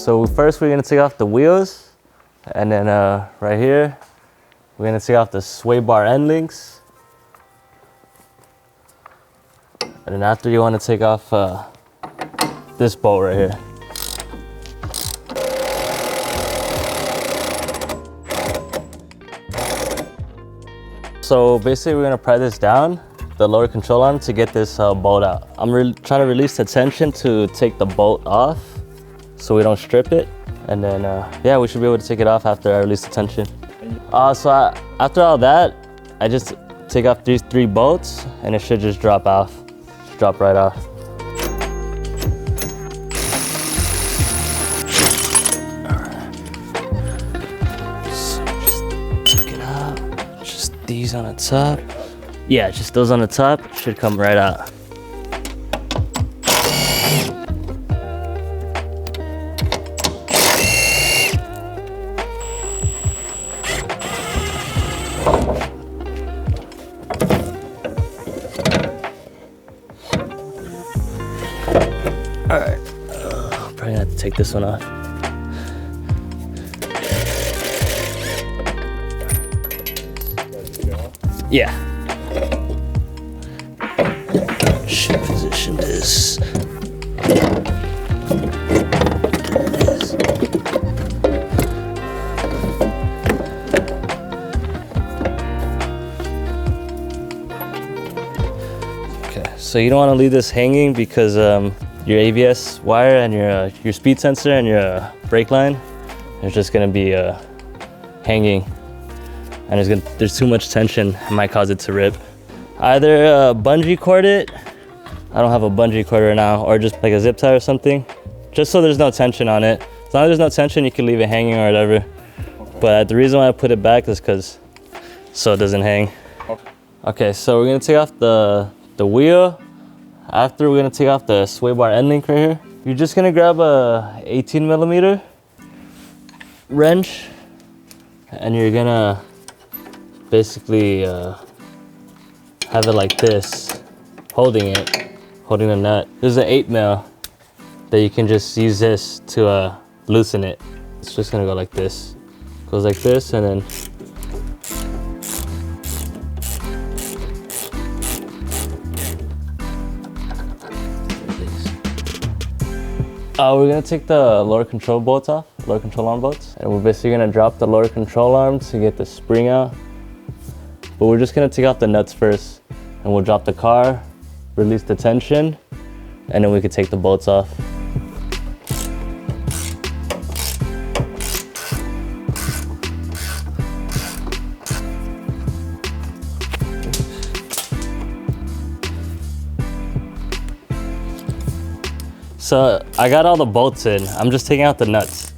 So first we're gonna take off the wheels, and then right here, we're gonna take off the sway bar end links. And then after, you wanna take off this bolt right here. So basically we're gonna pry this down, the lower control arm, to get this bolt out. I'm trying to release the tension to take the bolt off so we don't strip it. And then yeah, we should be able to take it off after I release the tension. After all that, I just take off these 3 bolts and it should just drop off. Just drop right off. These on the top. Yeah, just those on the top should come right out. All right, probably have to take this one off. Yeah. Should position this. Okay, so you don't want to leave this hanging because your ABS wire and your speed sensor and your brake line is just going to be hanging. And there's too much tension, it might cause it to rip. Either bungee cord it, I don't have a bungee cord right now, or just like a zip tie or something, just so there's no tension on it. As long as there's no tension, you can leave it hanging or whatever. Okay. But the reason why I put it back is so it doesn't hang. Okay, so we're gonna take off the wheel. After, we're gonna take off the sway bar end link right here. You're just gonna grab a 18mm wrench, and you're gonna basically have it like this, holding the nut. There's an 8mm that you can just use this to loosen it. It's just gonna go like this. Goes like this, and then we're gonna take the lower control bolts off, lower control arm bolts, and we're basically gonna drop the lower control arm to get the spring out. But we're just gonna take off the nuts first, and we'll drop the car, release the tension, and then we can take the bolts off. So I got all the bolts in. I'm just taking out the nuts.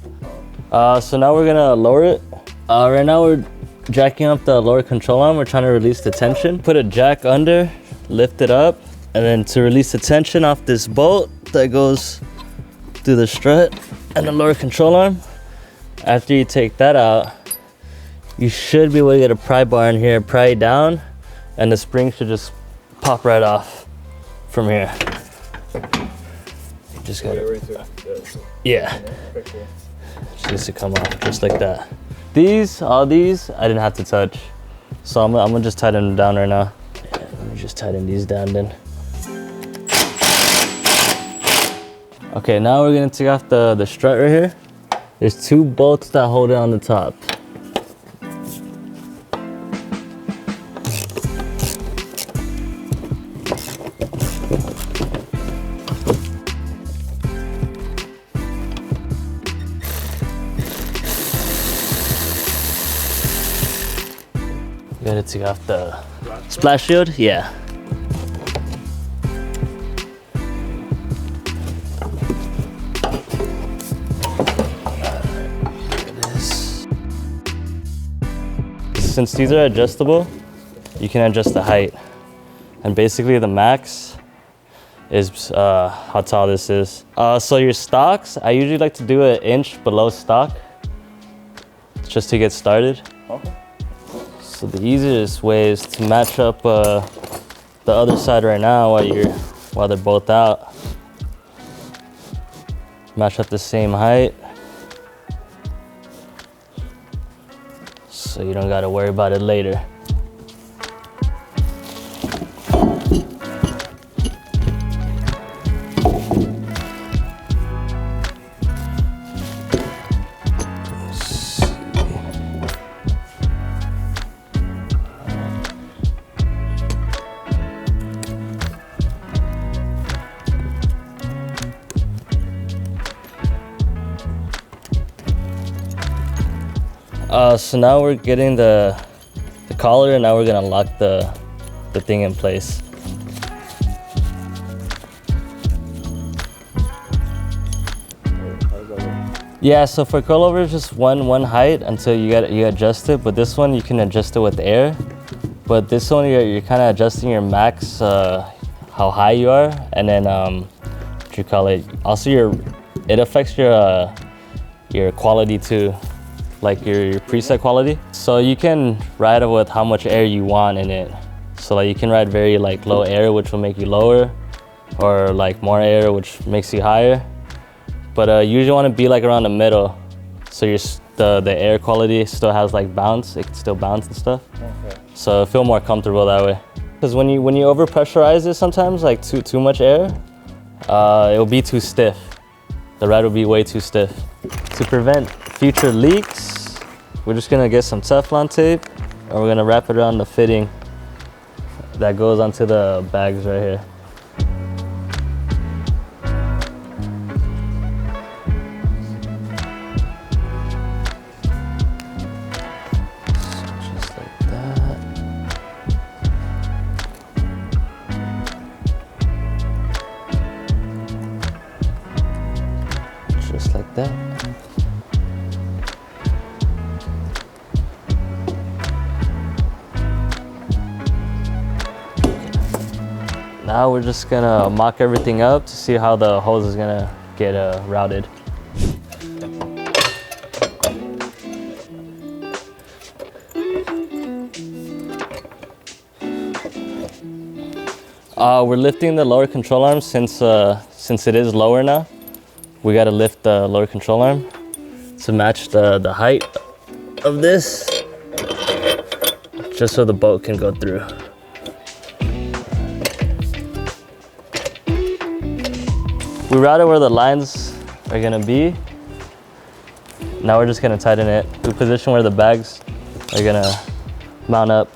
So now we're gonna lower it. Right now we're jacking up the lower control arm. We're trying to release the tension. Put a jack under, lift it up, and then to release the tension off this bolt that goes through the strut and the lower control arm. After you take that out, you should be able to get a pry bar in here, pry it down, and the spring should just pop right off from here. You just gotta, yeah, just needs to come off just like that. All these, I didn't have to touch. So I'm gonna just tighten them down right now. Yeah, let me just tighten these down then. Okay, now we're gonna take off the strut right here. There's 2 bolts that hold it on the top. You gotta take off the splash shield, yeah. Since these are adjustable, you can adjust the height. And basically the max is how tall this is. So your stocks, I usually like to do 1 inch below stock, just to get started. Okay. So the easiest way is to match up the other side right now while they're both out. Match up the same height. so you don't gotta worry about it later. So now we're getting the collar, and now we're gonna lock the thing in place. Yeah, so for coilover, just one height until you adjust it. But this one you can adjust it with air. But this one you're kind of adjusting your max, how high you are, and then what you call it. Also, it affects your quality too. Like your preset quality. So you can ride it with how much air you want in it. So like you can ride very like low air, which will make you lower, or like more air, which makes you higher. But you usually want to be like around the middle, so the air quality still has like bounce. It can still bounce and stuff. Okay. So I feel more comfortable that way. Because when you over pressurize it, sometimes like too much air, it'll be too stiff. The ride will be way too stiff. To prevent future leaks, we're just gonna get some Teflon tape, and we're gonna wrap it around the fitting that goes onto the bags right here. So just like that. Just like that. Now we're just gonna mock everything up to see how the hose is gonna get routed. We're lifting the lower control arm since it is lower now. We gotta lift the lower control arm to match the height of this, just so the boat can go through. We routed where the lines are gonna be. Now we're just gonna tighten it. We position where the bags are gonna mount up.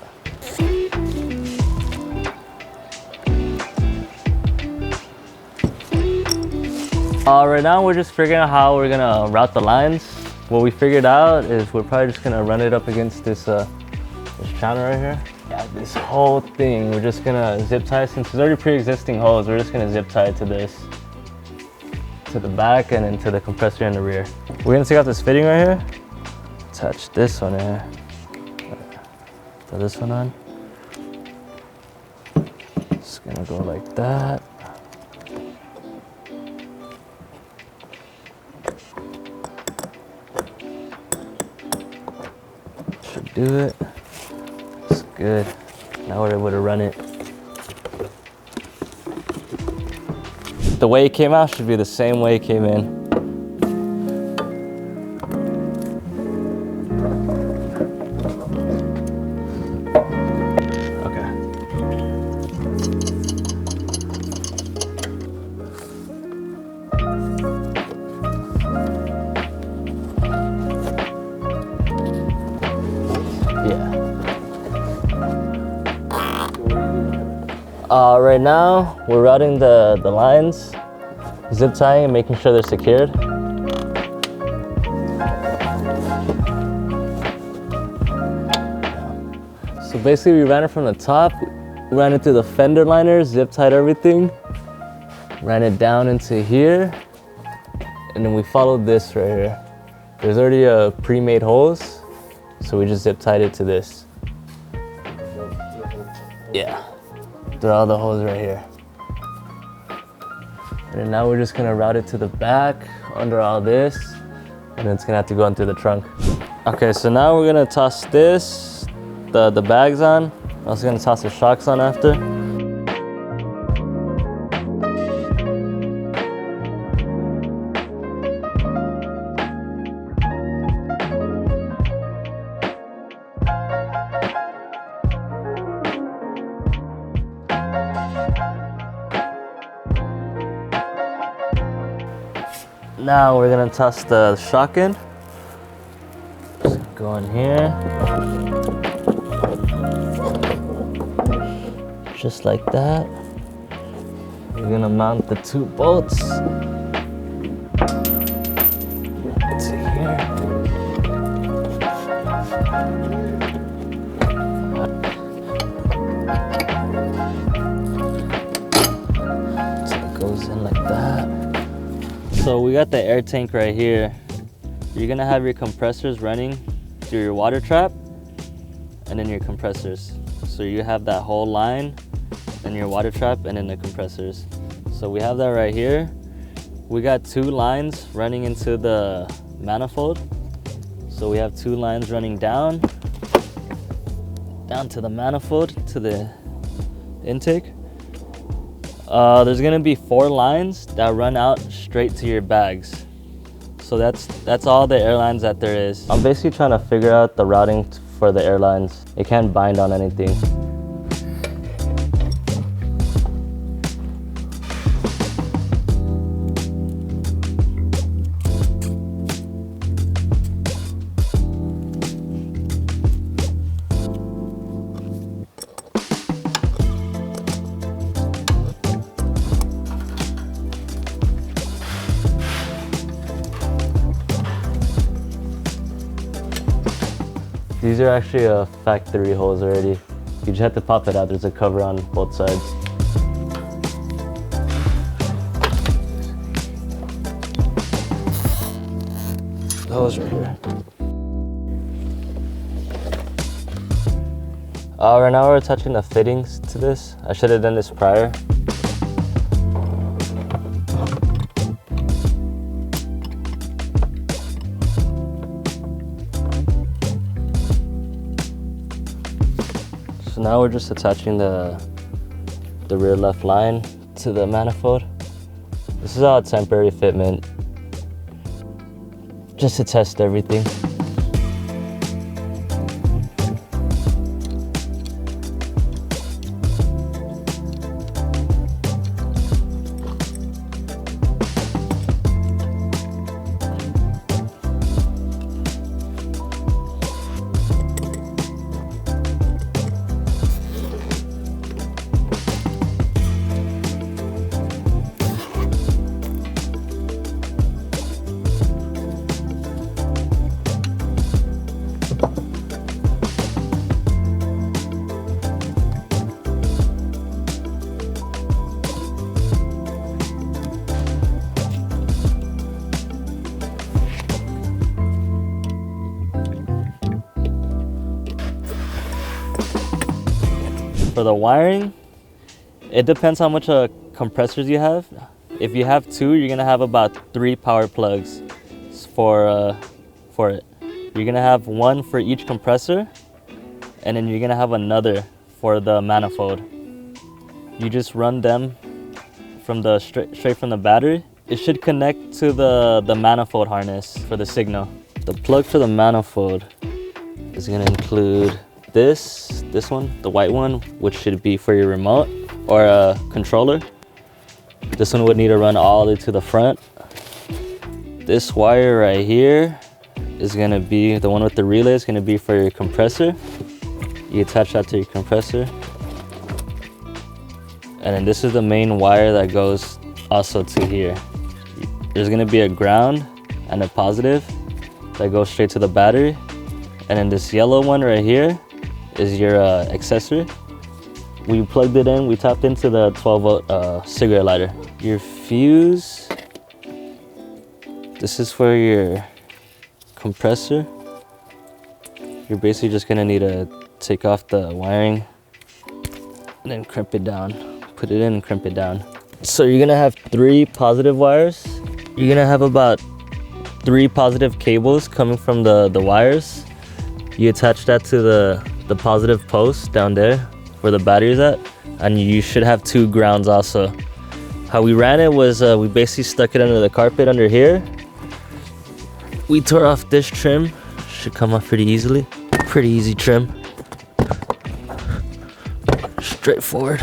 Right now we're just figuring out how we're gonna route the lines. What we figured out is we're probably just gonna run it up against this channel right here. Yeah, this whole thing, we're just gonna zip tie. Since it's already pre-existing hose, we're just gonna zip tie it to this, to the back, and then to the compressor in the rear. We're gonna take out this fitting right here, attach this one here, throw this one on. It's gonna go like that. Should do it. It's good. Now we're able to run it. The way it came out should be the same way it came in. Right now, we're routing the lines, zip tying and making sure they're secured. So basically we ran it from the top, ran it through the fender liner, zip tied everything, ran it down into here, and then we followed this right here. There's already a pre-made hose, so we just zip tied it to this. Yeah. Through all the holes right here. And now we're just gonna route it to the back under all this, and then it's gonna have to go into the trunk. Okay, so now we're gonna toss this, the bags on. I'm also gonna toss the shocks on after. Now we're gonna toss the shock in. Just go in here. Just like that. We're gonna mount the 2 bolts to here. So it goes in like that. So we got the air tank right here. You're gonna have your compressors running through your water trap and then your compressors. So you have that whole line, then your water trap, and then the compressors. So we have that right here. We got 2 lines running into the manifold. So we have 2 lines running down to the manifold, to the intake. There's gonna be 4 lines that run out straight to your bags. So that's all the airlines that there is. I'm basically trying to figure out the routing for the airlines. It can't bind on anything. These are actually factory holes already. You just have to pop it out. There's a cover on both sides. Those right here. Right now we're attaching the fittings to this. I should have done this prior. So now we're just attaching the rear left line to the manifold. This is all a temporary fitment, just to test everything. For the wiring, it depends how much compressors you have. If you have 2, you're gonna have about 3 power plugs for it. You're gonna have 1 for each compressor, and then you're gonna have another for the manifold. You just run them from the straight from the battery. It should connect to the manifold harness for the signal. The plug for the manifold is gonna include this one, the white one, which should be for your remote or a controller. This one would need to run all the way to the front. This wire right here is gonna be, the one with the relay is gonna be for your compressor. You attach that to your compressor. And then this is the main wire that goes also to here. There's gonna be a ground and a positive that goes straight to the battery. And then this yellow one right here is your accessory. We plugged it in, we tapped into the 12-volt cigarette lighter. Your fuse, this is for your compressor. You're basically just gonna need to take off the wiring and then crimp it down. Put it in and crimp it down. So you're gonna have 3 positive wires. You're gonna have about 3 positive cables coming from the wires. You attach that to the positive post down there where the battery is at, and you should have 2 grounds also. How we ran it was we basically stuck it under the carpet under here. We tore off this trim, should come off pretty easily. Pretty easy trim. Straightforward.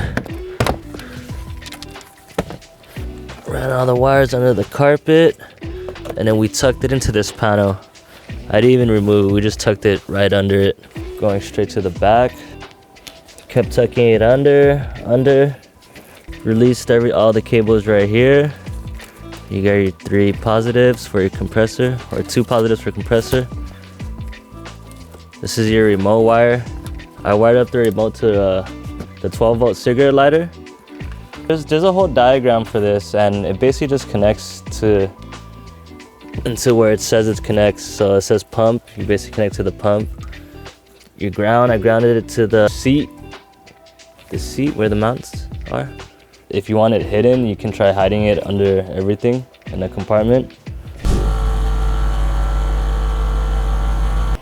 Ran all the wires under the carpet. and then we tucked it into this panel. I didn't even remove it, we just tucked it right under it. Going straight to the back. Kept tucking it under. Released all the cables right here. You got your 3 positives for your compressor, or 2 positives for compressor. This is your remote wire. I wired up the remote to the 12-volt cigarette lighter. There's a whole diagram for this, and it basically just connects into where it says it connects. So it says pump, you basically connect to the pump. Your ground, I grounded it to the seat where the mounts are. If you want it hidden, you can try hiding it under everything in the compartment.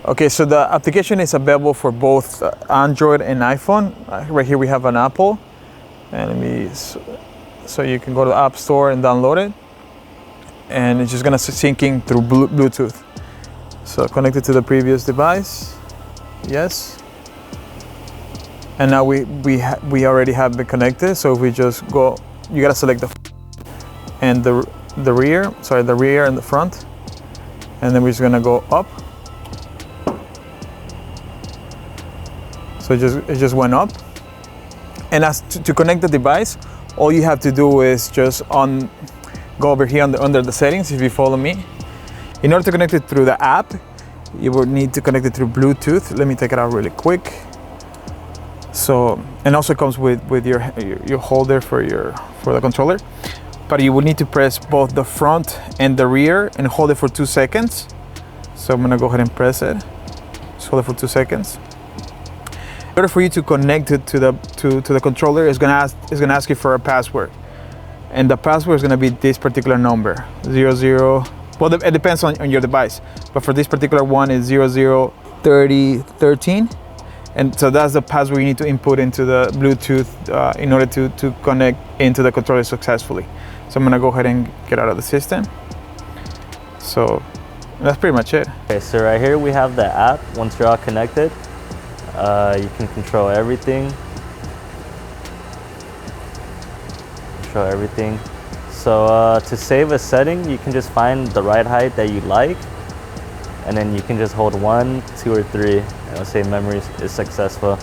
Okay, so the application is available for both Android and iPhone. Right here we have an Apple, and so you can go to the App Store and download it, and it's just gonna sync in through Bluetooth. So connect it to the previous device, yes. And now we already have it connected. So if we just go, you gotta select the rear and the front, and then we're just gonna go up. So it just went up. And as to connect the device, all you have to do is just go over here under the settings, if you follow me. In order to connect it through the app, you will need to connect it through Bluetooth. Let me take it out really quick. So, and also comes with your holder for the controller. But you will need to press both the front and the rear and hold it for 2 seconds. So I'm gonna go ahead and press it. Just hold it for 2 seconds. In order for you to connect it to the controller, it's gonna ask you for a password, and the password is gonna be this particular number, 00. Well, it depends on your device, but for this particular one, it's 003013, and so that's the password you need to input into the Bluetooth in order to connect into the controller successfully. So I'm gonna go ahead and get out of the system. So that's pretty much it. Okay, so right here we have the app. Once you're all connected, you can control everything. So to save a setting, you can just find the right height that you like, and then you can just hold 1, 2, or 3, and it'll say memory is successful.